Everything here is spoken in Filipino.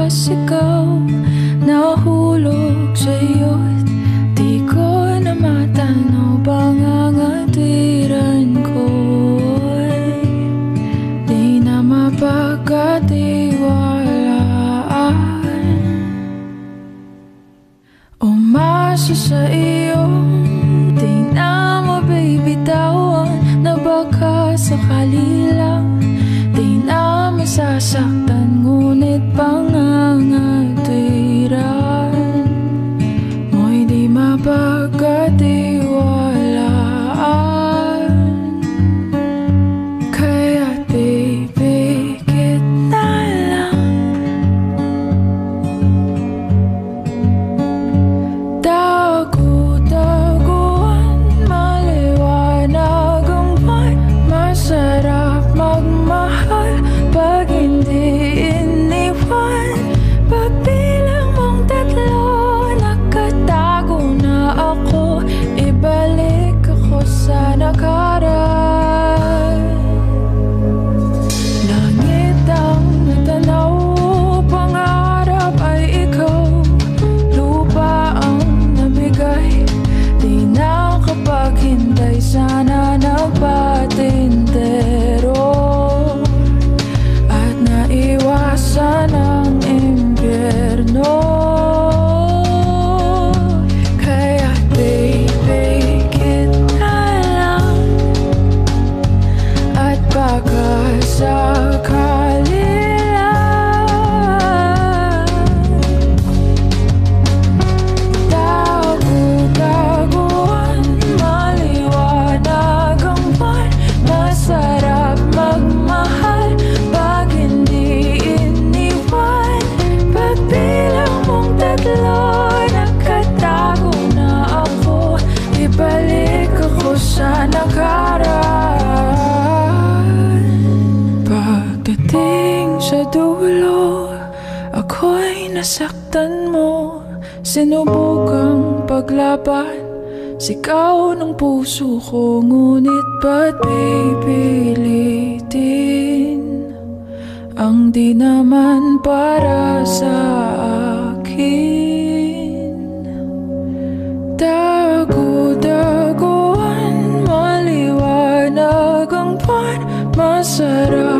sumasigaw, nahulog sa'yo't di ko na matanaw. Pangangatiran ko'y di na mapagkatiwalaan. Umasa sa iyo, di na mabibitawan, na baka sakali lang di na masasaktan. Ngunit pangangatiran mo'y di mapagkatiwalaan. Kaya't pipikit na lang, dagu-daguan, maliwanag ang buwan. Masarap magmahal pag hindi iniwan. Pagbilang mong tatlo, nakatago na ako. Ibalik ako sa nakaraan. Langit ang natanaw, pangarap ay ikaw. Lupa ang nabigay, di nakapaghintay. Sana nagpatintero at naiwasan ang impyerno. Kaya pipikit na lang, at baka sakali lang. Dagu-daguan, maliwanag ang buwan. Masarap magmahal pag hindi iniwan. Pagbilang mong tatlo, nakatago na ako. Ibalik ako sa nakaraan. Pagdating sa dulo, ako'y nasaktan mo. Sinubukang paglaban, sigaw ng puso ko. Ngunit ba't pipilitin ang di naman para sa akin? Dagu-daguan, maliwanag ang buwan. Masarap